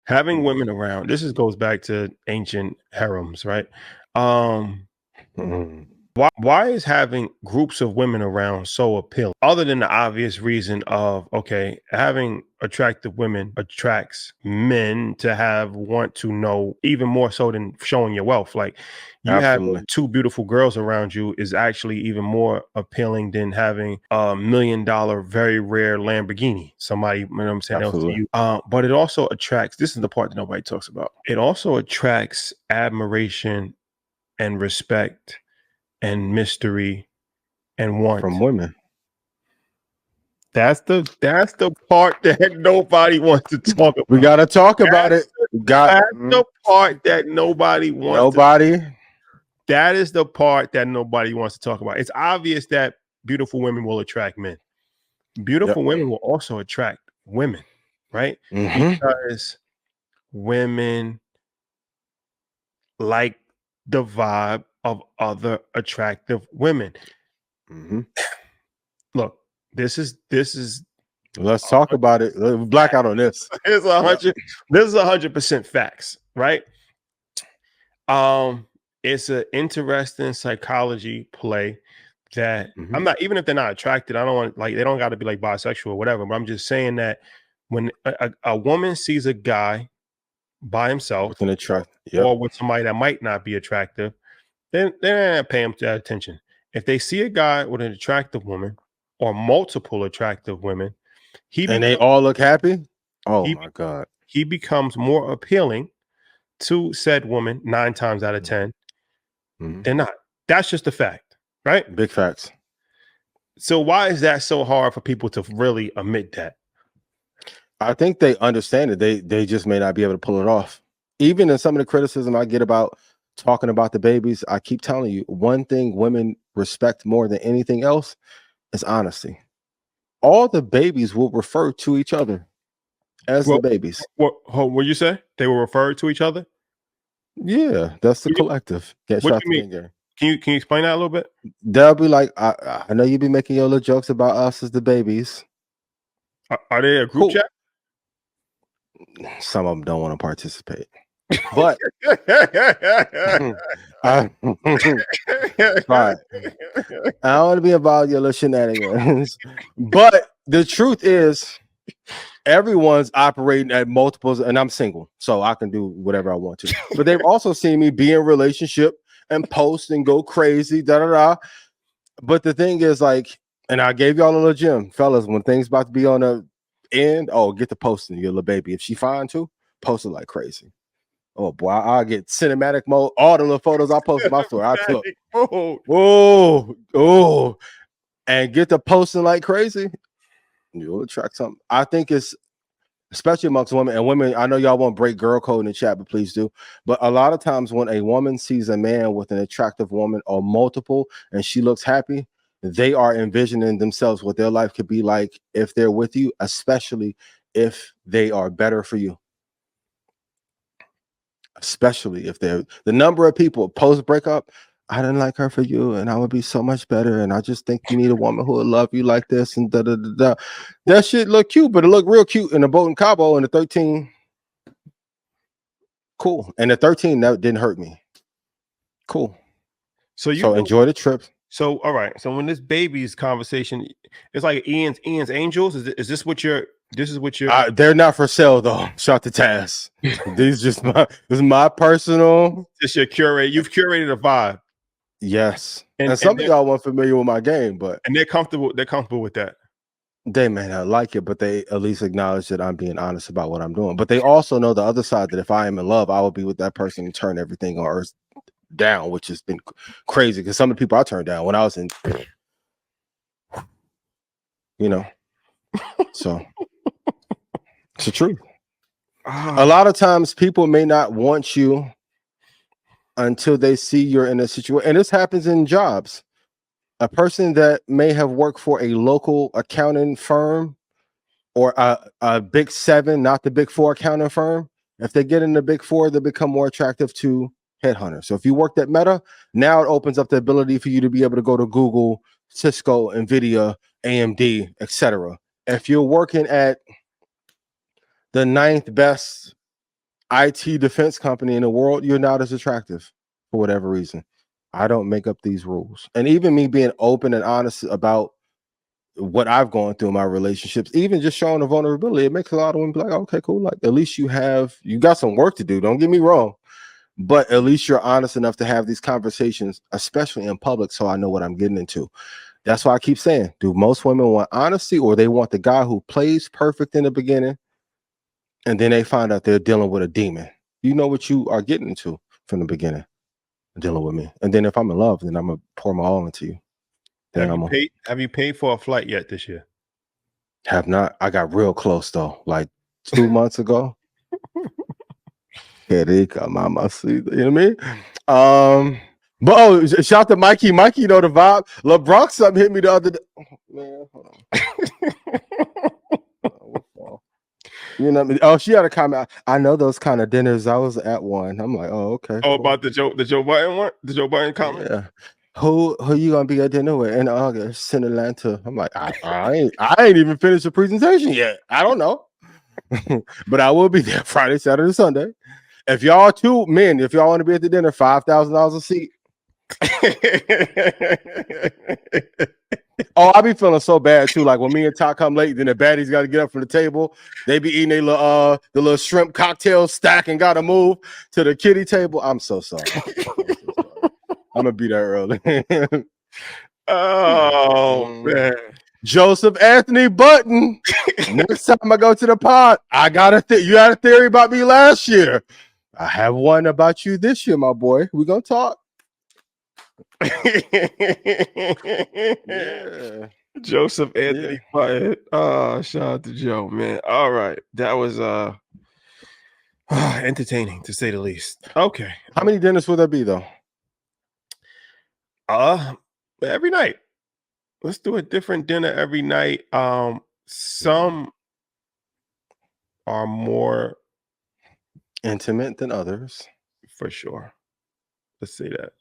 having women around. Goes back to ancient harems, right? Um, Mhm. why is having groups of women around so appealing? Other than the obvious reason of okay, having attractive women attracts men to want to know even more so than showing your wealth. Like you having Absolutely. two beautiful girls around you is actually even more appealing than having $1 million very rare Lamborghini. Somebody, you know what I'm saying, else to Absolutely. you. But it also attracts. This is the part that nobody talks about. It also attracts admiration and respect and mystery and From want. women. That's the part that nobody wants to talk We about. got to talk about That's it. Got that's the part that nobody wants to. nobody. That is the part that nobody wants to talk about. It's obvious that beautiful women will attract men. Yep. Beautiful women will also attract women, right? Hmm. Because women like the vibe of other attractive women. Hmm. Look, this is Let's talk about it. Black out on this. It's a Yep. hundred. This is 100% facts, right? It's an interesting psychology play that Hmm. I'm not. Even if they're not attracted, I don't want like they don't got to be like bisexual or whatever. But I'm just saying that when a woman sees a guy by himself Within a truck. Yep. or with somebody that might not be attractive, then they're not paying that attention. If they see a guy with an attractive woman or multiple attractive women, he And they becomes all look happy. Oh he my God. he becomes more appealing to said woman 9 times out of 10. Hmm. They're not. That's just a fact, right? Big facts. So why is that so hard for people to really admit that? I think they understand it. They just may not be able to pull it off. Even in some of the criticism I get about talking about the babies, I keep telling you, one thing women respect more than anything else is honesty. All the babies will refer to each other as the Well, babies. what you say? They were referred to each other. Yeah, that's the collective. Get What you mean? trafficking game. Can you explain that a little bit? They'll be like, I know you be making your little jokes about us as the babies. Are they a group Cool. chat? Some of them don't want to participate. But I, right. I don't want to be involved in your little shenanigans. But the truth is, everyone's operating at multiples, and I'm single, so I can do whatever I want to. But they've also seen me be in relationship and post and go crazy, da da da. But the thing is, like, and I gave y'all a little gem, fellas, when things about to be on the end, oh, get the posting, your little baby. If she fine too, post it like crazy. Oh boy, I'll get cinematic mode. All the little photos I posted my story, I took. Oh, and get the posting like crazy. You'll attract something. I think it's especially amongst women and women. I know y'all won't break girl code in the chat, but please do. But a lot of times when a woman sees a man with an attractive woman or multiple and she looks happy, they are envisioning themselves what their life could be like if they're with you, especially if they are better for you. Especially if they're the number of people post breakup. I didn't like her for you, and I would be so much better. And I just think you need a woman who would love you like this. And da da da da. That shit look cute, but it looked real cute in the boat in Cabo and the 13. Cool. And the 13 that didn't hurt me. Cool. So you So feel enjoy the trip. so all right. So when this baby's conversation, it's like Ian's Angels. Is this what you're? This is what you're. They're not for sale though. Shot the task. These just this is my personal. This your curate. You've curated a vibe, Yes. and And and some of they're, y'all weren't familiar with my game, but and they're comfortable. They're comfortable with that. they may not like it, but they at least acknowledge that I'm being honest about what I'm doing. But they also know the other side that if I am in love, I will be with that person and turn everything on earth down, which has been crazy because some of the people I turned down when I was in, you know, so it's the truth. A lot of times people may not want you until they see you're in a situation. And this happens in jobs. A person that may have worked for a local accounting firm or a big seven, not the big four accounting firm, if they get in the big four, they become more attractive to headhunters. So if you worked at Meta, now it opens up the ability for you to be able to go to Google, Cisco, Nvidia, AMD, etc. If you're working at the ninth best IT defense company in the world, you're not as attractive for whatever reason. I don't make up these rules. And even me being open and honest about what I've gone through in my relationships, even just showing the vulnerability, it makes a lot of women be like, okay, cool. Like, at least you got some work to do. Don't get me wrong. But at least you're honest enough to have these conversations, especially in public, so I know what I'm getting into. That's why I keep saying, do most women want honesty, or they want the guy who plays perfect in the beginning and then they find out they're dealing with a demon? You know what you are getting into from the beginning, dealing with me. And then if I'm in love, then I'm going to pour my all into you. Then Have you paid for a flight yet this year? Have not. I got real close though, like 2 months ago. Mama, see, you know what I mean? But shout out to Mikey. Mikey, you know the vibe. LeBron something hit me the other day. Oh, man, hold on. You know what I mean? Oh, she had a comment. I know those kind of dinners. I was at one. I'm like, oh, okay. Oh, cool. About the Joe Biden one? The Joe Biden comment? Yeah. Who you gonna be at dinner with in August in Atlanta? I'm like, I ain't even finished the presentation yet. I don't know. But I will be there Friday, Saturday, Sunday. If y'all two men, if y'all want to be at the dinner, $5,000 a seat. Oh, I be feeling so bad too. Like when me and Ty come late, then the baddies got to get up from the table. They be eating the little shrimp cocktail stack and got to move to the kiddie table. I'm so sorry. I'm gonna be there early. Oh man, Joseph Anthony Button. Next time I go to the pod, I got you had a theory about me last year. I have one about you this year, my boy. We gonna talk. Yeah. Joseph Anthony Button. Oh, shout out to Joe, man. All right, that was entertaining to say the least. Okay, how many dinners will there be though? Every night. Let's do a different dinner every night. Some are more intimate than others, for sure. Let's say that.